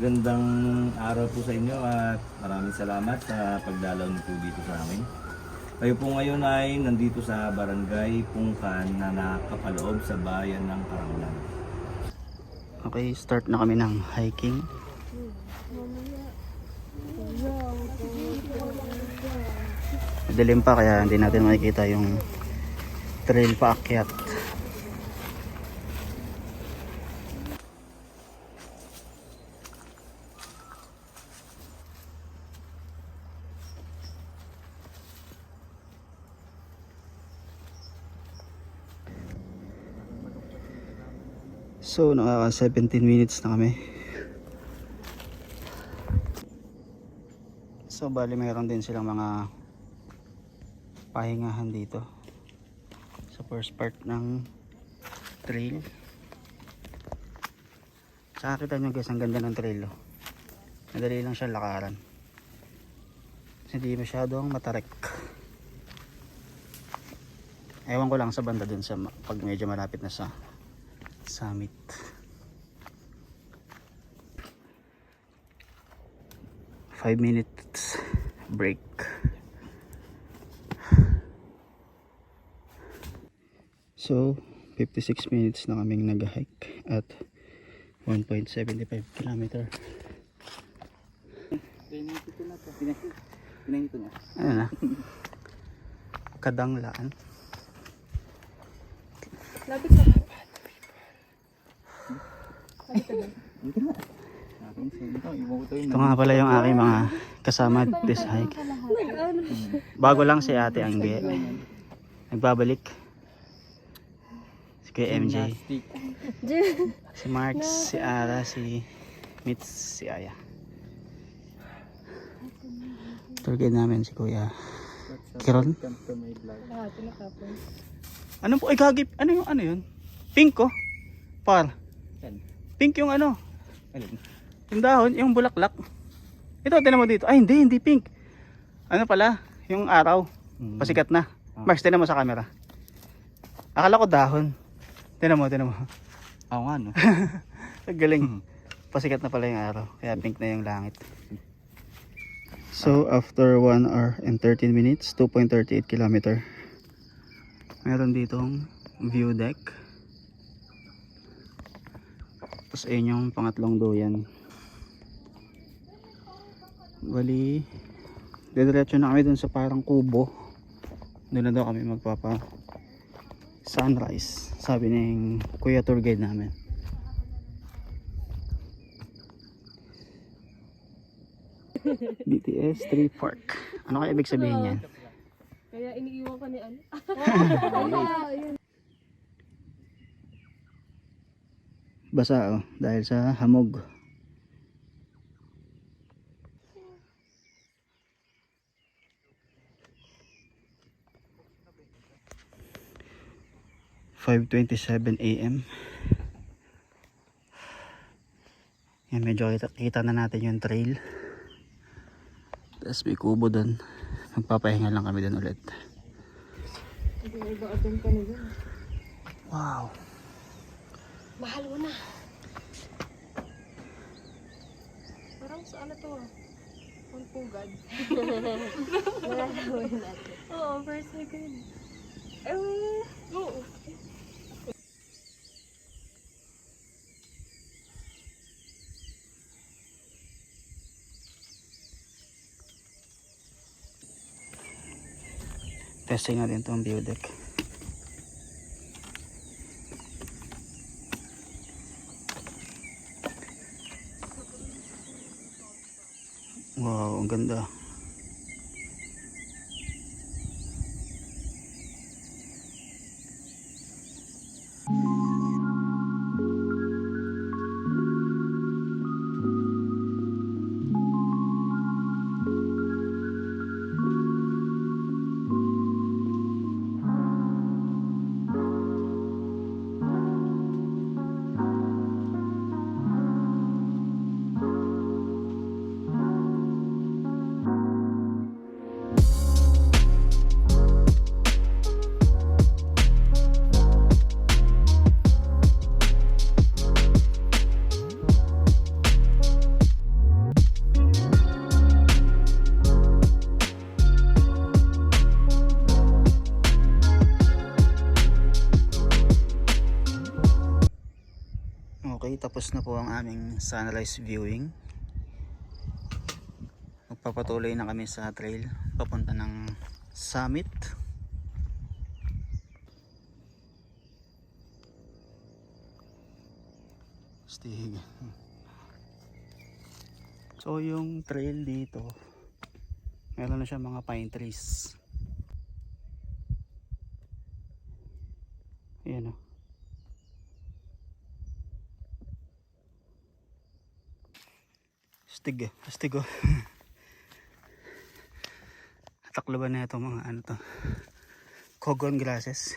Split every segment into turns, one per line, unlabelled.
magandang araw po sa inyo at maraming salamat sa pagdalaw niyo po dito sa amin. Kayo po ngayon ay nandito sa Barangay Pungkan na nakapaloob sa bayan ng Karawlan.
Okay, start na kami ng hiking. Madilim pa kaya hindi natin makikita yung trail paakyat. So, naka 17 minutes na kami. So, bali mayroon din silang mga pahingahan dito sa first part ng trail. Saka kita nyo guys, ang ganda ng trail, oh. Madali lang siya lakaran, hindi masyadong matarik. Ewan ko lang sa banda dun sa pag medyo malapit na sa summit. Five minutes break. So 56 minutes na kaming nag-hike at 1.75 kilometer. Ano na? Kadanglaan.
Lapit na.
Ito nga pala yung aking mga kasama this hike. Bago lang si Ate Angge. Nagbabalik. Si Kuya MJ. Si Marks, si Ara, si Mitz, si Aya. Tour guide namin si Kuya Kiron. Ano po? Ay gagip. Ano yung ano yun? Pink ko? Par. Pink yung ano? Yung dahon, yung bulaklak. Ito, tinan mo dito. Ay, hindi pink. Ano pala? Yung araw. Pasikat na. Marks, tinan mo sa camera. Akala ko dahon. Tinan mo.
Oo nga no.
Galing. Pasikat na pala yung araw. Kaya pink na yung langit. So, after 1 hour and 13 minutes, 2.38 kilometer. Meron ditong view deck. Tapos ayun yung pangatlong duyan. Bali, diretso na kami dun sa parang kubo. Doon na daw kami magpapa sunrise, sabi ng kuya tour guide namin. BTS 3 Park. Ano kaya ibig sabihin yan?
Kaya iniiwan ko ni ano.
Basa, oh, dahil sa hamog. (5:27 AM). Yan, medyo kita na natin yung trail. Tapos may kubo doon. Magpapahinga lang kami doon ulit. Wow.
Mahal mo na. Parang sa ano to? Pagpugad. Malalawin natin. Oo, per second. Oo.
Testing natin itong view deck. Wow, ang ganda. tapos na po ang aming sunrise viewing. Magpapatuloy na kami sa trail papunta ng summit. Stig. So yung trail dito, meron na siya mga pine trees. Ayan o. Astig oh. Takloban na ito mga ano to, cogon grasses.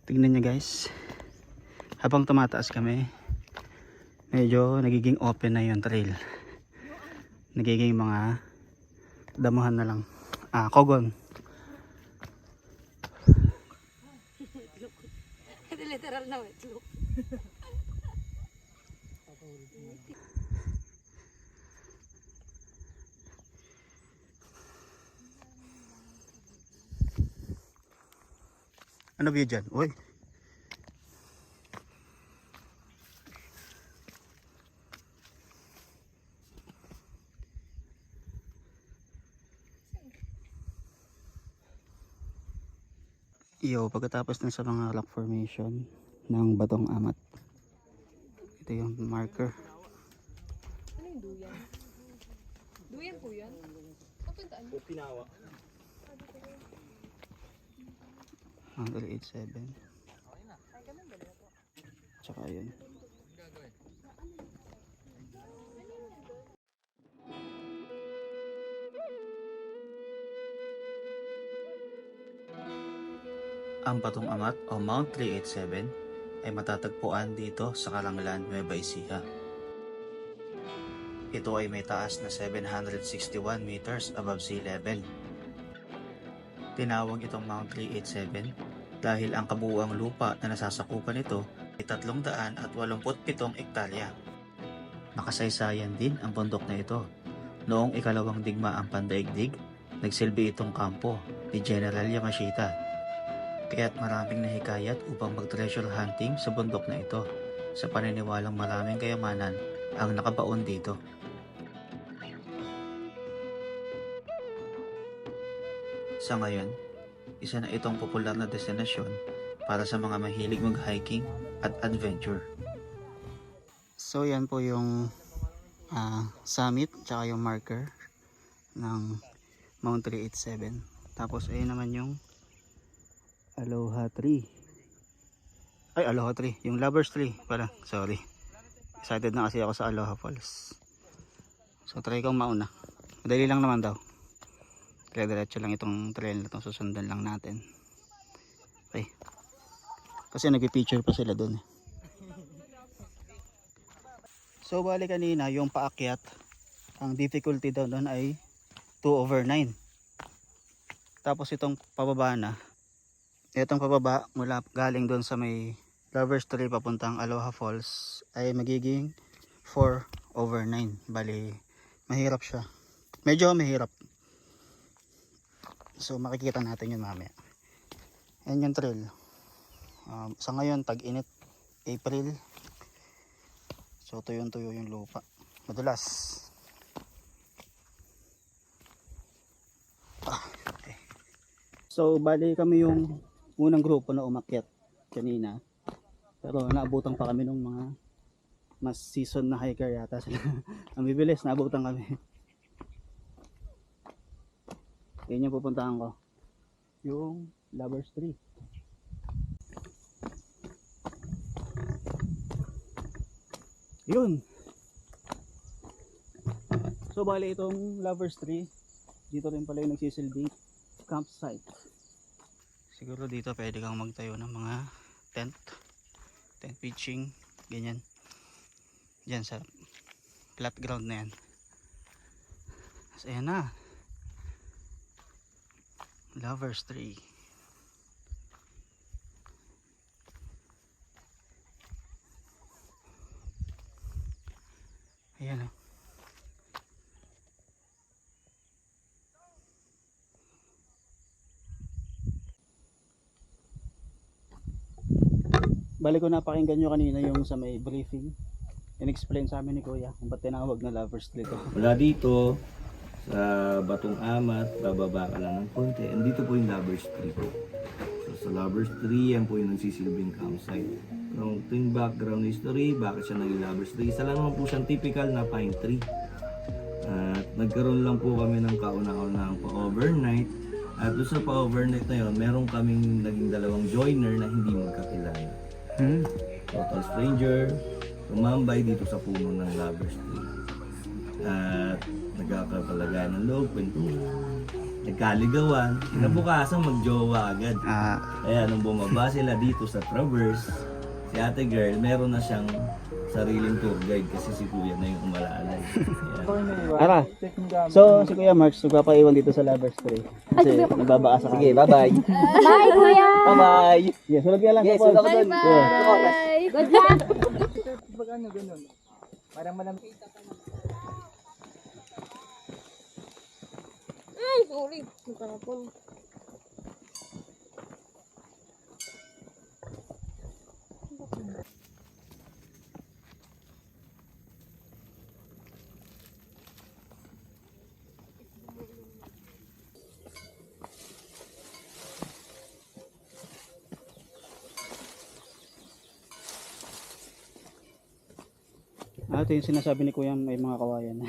Tignan nyo guys, habang tumataas kami, medyo nagiging open na yung trail. Nagiging mga damuhan na lang. Cogon.
Literal na itlog.
Ano view dyan? Uy. Yo, pagkatapos ng sa mga rock formation ng Batong Amat, ito yung marker.
Ano yung duyan? Duyan po yan? Papuntaan mo?
Pinawa.
Angle 87. Tsaka yun. Ang Batong Amat o Mount 387 ay matatagpuan dito sa Karangalan, Nueva Ecija. Ito ay may taas na 761 meters above sea level. Tinawag itong Mount 387 dahil ang kabuuang lupa na nasasakupan nito ay 387 ektarya. Makasaysayan din ang bundok na ito. Noong ikalawang digmaang pandaigdig, nagsilbi itong kampo ni General Yamashita. Kaya't maraming nahikayat upang mag-treasure hunting sa bundok na ito, sa paniniwalang maraming kayamanan ang nakabaon dito. Sa ngayon, isa na itong popular na destinasyon para sa mga mahilig mag-hiking at adventure. So yan po yung summit tsaka yung marker ng Mount 387. Tapos ayun naman yung Aloha Tree. Ay, Aloha Tree. Yung Lovers Tree pala. Sorry. Excited na kasi ako sa Aloha Falls. So try kong mauna. Madali lang naman daw. Kaya diretso lang itong trail na itong susundan lang natin. Okay. Kasi nag-picture pa sila dun. So bali kanina yung paakyat, ang difficulty daw doon ay 2/9. Tapos itong pababa na, itong pababa mula galing doon sa may Lovers Tree papuntang Aloha Falls ay magiging 4/9. Bali mahirap siya. Medyo mahirap. So makikita natin yun mamaya. Yan yung trail. Sa ngayon tag-init, April. So tuyong-tuyo yung lupa. Madulas. Okay. So bali kami yung unang grupo na umakyat kanina. Pero naabutan pa kami ng mga mas season na hiker yata sila. Ang bibilis, naabutan kami. Yan yung pupuntahan ko. Yung Lovers Tree. Yun. So bali itong Lovers Tree, dito rin pala yung nagsisilbing campsite. Siguro dito pwede kang magtayo ng mga tent pitching, ganyan. Diyan sa flat ground na yan. So ayan na. Lovers Tree. Ayan o. balik ko napakinggan nyo kanina yung sa may briefing. In-explain sa amin ni Kuya kung ba't tinawag na Lovers Tree to.
Mula dito, sa Batong Amat, bababa ka lang ng konti. And dito po yung Lovers Tree. So sa Lovers Tree, yan po yung nagsisilbing campsite. Kung ito yung background history, bakit siya naging Lovers Tree? Isa lang naman po siyang typical na pine tree. At nagkaroon lang po kami ng kauna-unahang pa-overnight. At doon sa pa-overnight na yun, meron kaming naging dalawang joiner na hindi magkakilala. Total stranger, tumambay dito sa puno ng Lovers Tree. At nagkakapalaga ng loob, kwentuhan, nagkaligawan, kinabukasan magjowa agad. Kaya nung bumaba sila dito sa Traverse, si ate girl, meron na siyang sariling tour guide kasi si kuya na yung umalalay. Ayan.
Ara, so si Kuya Marks, nagpapaiwan dito sa Lovers Tree. Kasi nagbabaka sa
Sige, bye-bye.
Bye, Kuya!
Bye-bye! Yes, sulog ka lang.
Yes,
Paul.
sulog ako dun.
Bye! Good luck!
Pag ano, ganun. Parang malam...
Ay, sorry. Nagkarapon.
Ito yung sinasabi ni Kuya, may mga kawayan.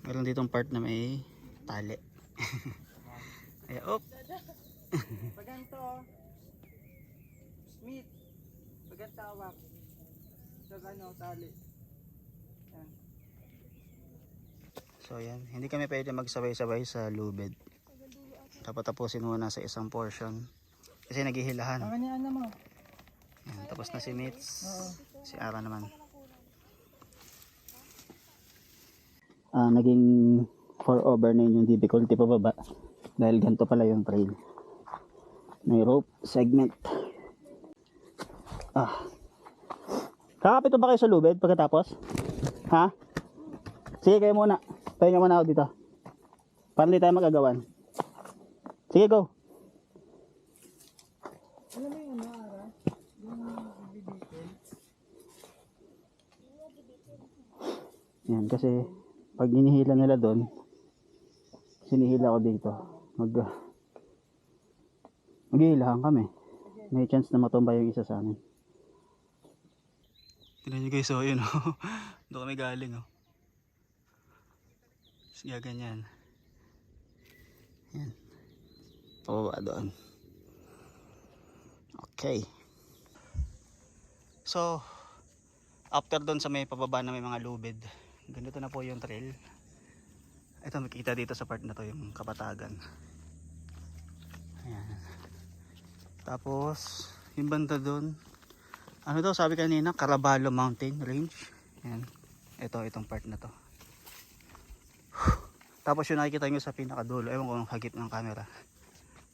Meron ditong part na may tali. Ay, op!
Pag ganito, Smith, pag ang tawag, sa ano, tali. Yan.
So yan, hindi kami pwede magsabay-sabay sa lubid. Dapat tapusin muna sa isang portion. Kasi naghihilahan.
Ang ano mo?
Yan, tapos na si Mitz. Si Ara naman. Naging 4/9 yung difficulty pababa. Dahil ganito pala yung trail. May rope segment. Kakapit ba kayo sa lubid pagkatapos? Ha? Sige kayo muna. Tayo nyo muna ako dito. Para hindi tayo magagawan. Sige, go.
Alam mo yung ano, Ara? Yung detail.
Yan, kasi pag hinihila nila doon, sinihila ko dito, maghihilahan kami. May chance na matumba yung isa sa amin. Tignan nyo guys, so yun oh. Doon kami galing oh. Sige, ganyan. Yan. Pababa doon. Okay. So, after doon sa may pababa na may mga lubid, ganito na po yung trail. Ito makikita dito sa part na to yung Kapatagan. Ayan. Tapos yung banda doon, ano daw sabi kanina, Caraballo Mountain Range. Ayan. Itong part na to. Tapos yung nakikita nyo sa pinakadulo, ewan ko kung hagip ng camera,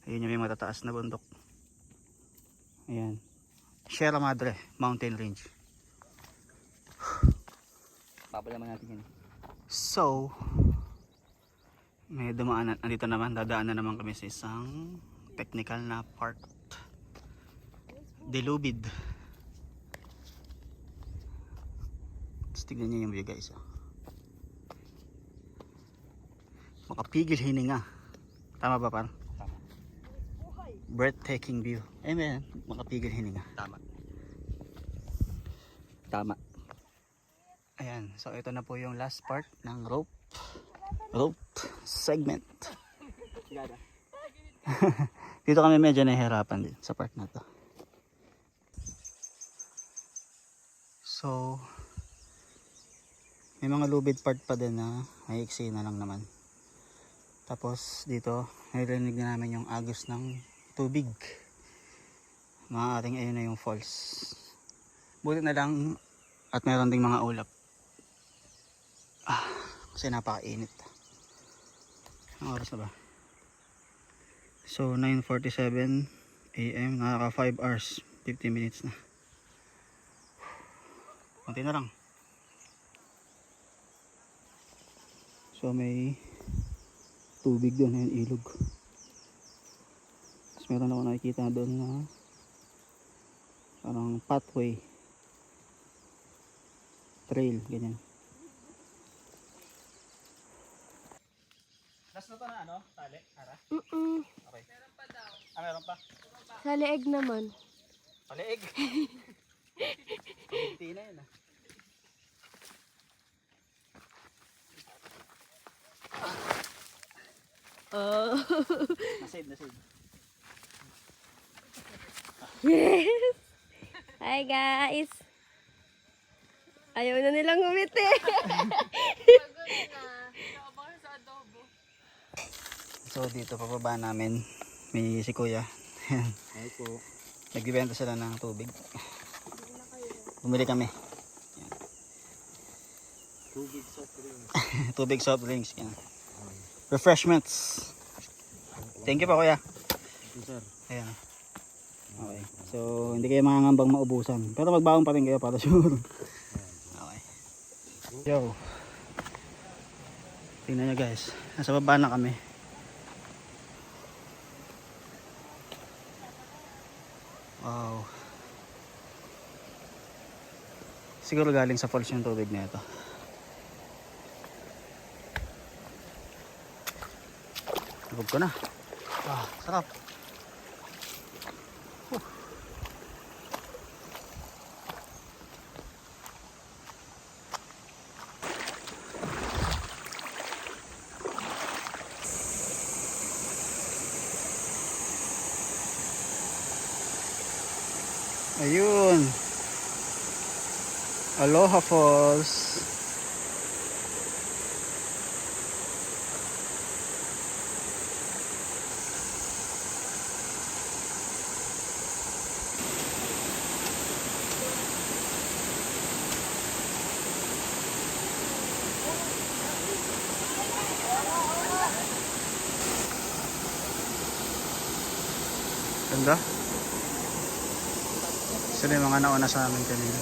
ayun yung may matataas na bundok. Ayan, Sierra Madre Mountain Range.
Babalaman natin yun.
So, may dumaanan, andito naman, dadaan na naman kami sa isang technical na part. Delubid. Tapos tignan nyo yung view guys. Makapigil hininga. Tama ba par?
Tama.
Breathtaking view. Amen. Makapigil hininga.
Tama. Tama.
Ayan. So ito na po yung last part ng rope segment. Dito kami medyo nahihirapan din sa part na to. So may mga lubid part pa din na may iksi na lang naman. Tapos dito narinig na namin yung agos ng tubig. Maaaring ayun na yung falls. Buti na lang at meron ding mga ulap. Kasi napakainit. Ang oras na ba? So 9:47 AM, nakaka 5 hours 50 minutes na. Konti na lang. So may tubig doon, yung ilog. Tapos meron ako nakikita doon na Parang pathway. Trail, ganyan. Last na to na ano? Tali? Ara? Okay. Ah, meron pa?
Sa leeg naman.
Paliig. Hindi na yun ah.
Oh.
Nasave.
Yes! Hi guys! Ayaw na nilang umiti.
So dito pababa namin may si Kuya.
Ay po.
Nagbibenta sila ng tubig. Bumili kami. Yan.
Tubig soft drink.
Tubig soft drinks. Yan. Refreshments. Thank you pa Kuya.
Thank you, sir.
Ayan. Okay. So hindi kayo mangangambang maubusan. Pero magbaon pa rin kayo para sure. Okay. Yo. Tingnan nyo guys. Nasa baba na kami. Wow. Siguro galing sa falls yung tubig na ito. Lubog ko na. Ah, sarap. Ayun. Aloha Falls. Ganda. Sila yung mga nauna sa amin kanina.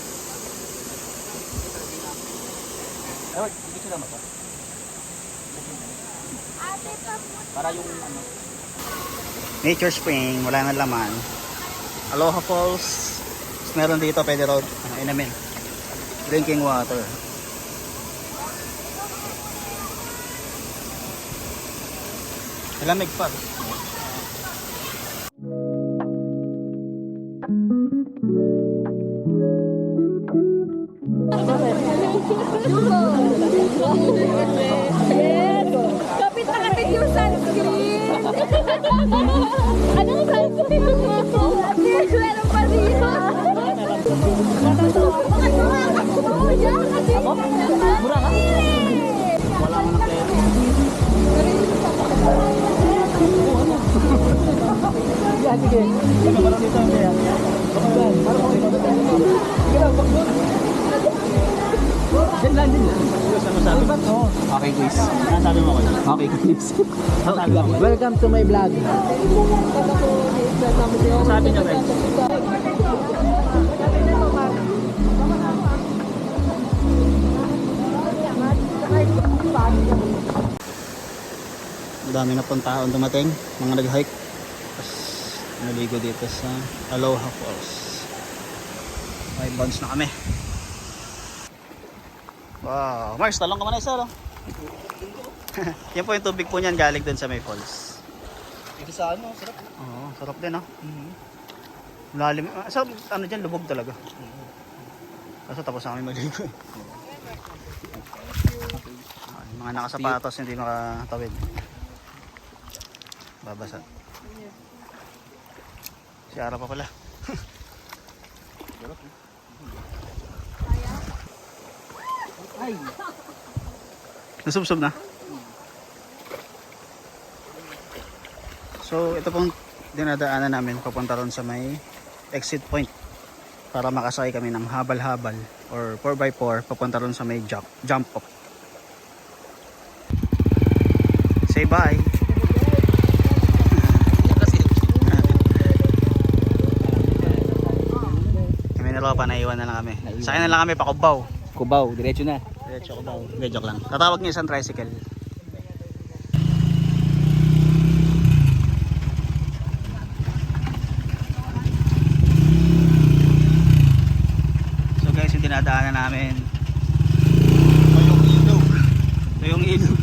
Ay, hindi sila mata. Para yung ano. Nature Spring, wala nang laman. Aloha Falls. Tapos meron dito pwede raw inamin. Drinking water. Malamig pa.
Kapit na kapit yung sunscreen. Anong sunscreen mo? Meron pa dito. Mura ka?
Wala mo na pera. Sige. Sige, parang dito. Din lang. Okay, quiz. Ano sabi mo ko? Okay, quiz.
Welcome to my vlog.
Sabi niya, guys. Dami na pong taon dumating, mga nag-hike. Tapos naligo dito sa Aloha Falls. May bounce na kami. Wow, Mars, talong ka muna isa, no? Yan po yung tubig po niyan galing dun sa may falls.
Ito sa ano, sarap.
Oo, sarap din, no? Lalim. Sa ano dyan, lubog talaga. Kaso tapos na kami maligo. Yung mga nakasapatos hindi makatawid. Babasa. Si Ara pa pala.
Ay,
Nasubsob na. So ito pong dinadaanan namin papunta ron sa may exit point para makasakay kami ng habal-habal or 4x4 papunta ron sa may jump off. Say bye. Kami na pa naiwan na lang kami. Sakay na lang kami pa Cubao.
Cubao, diretso na.
Diretso Cubao. Hindi, joke lang. Tatawag niyo isang tricycle. daanan namin.
Yung ilog.
Ito yung ilog.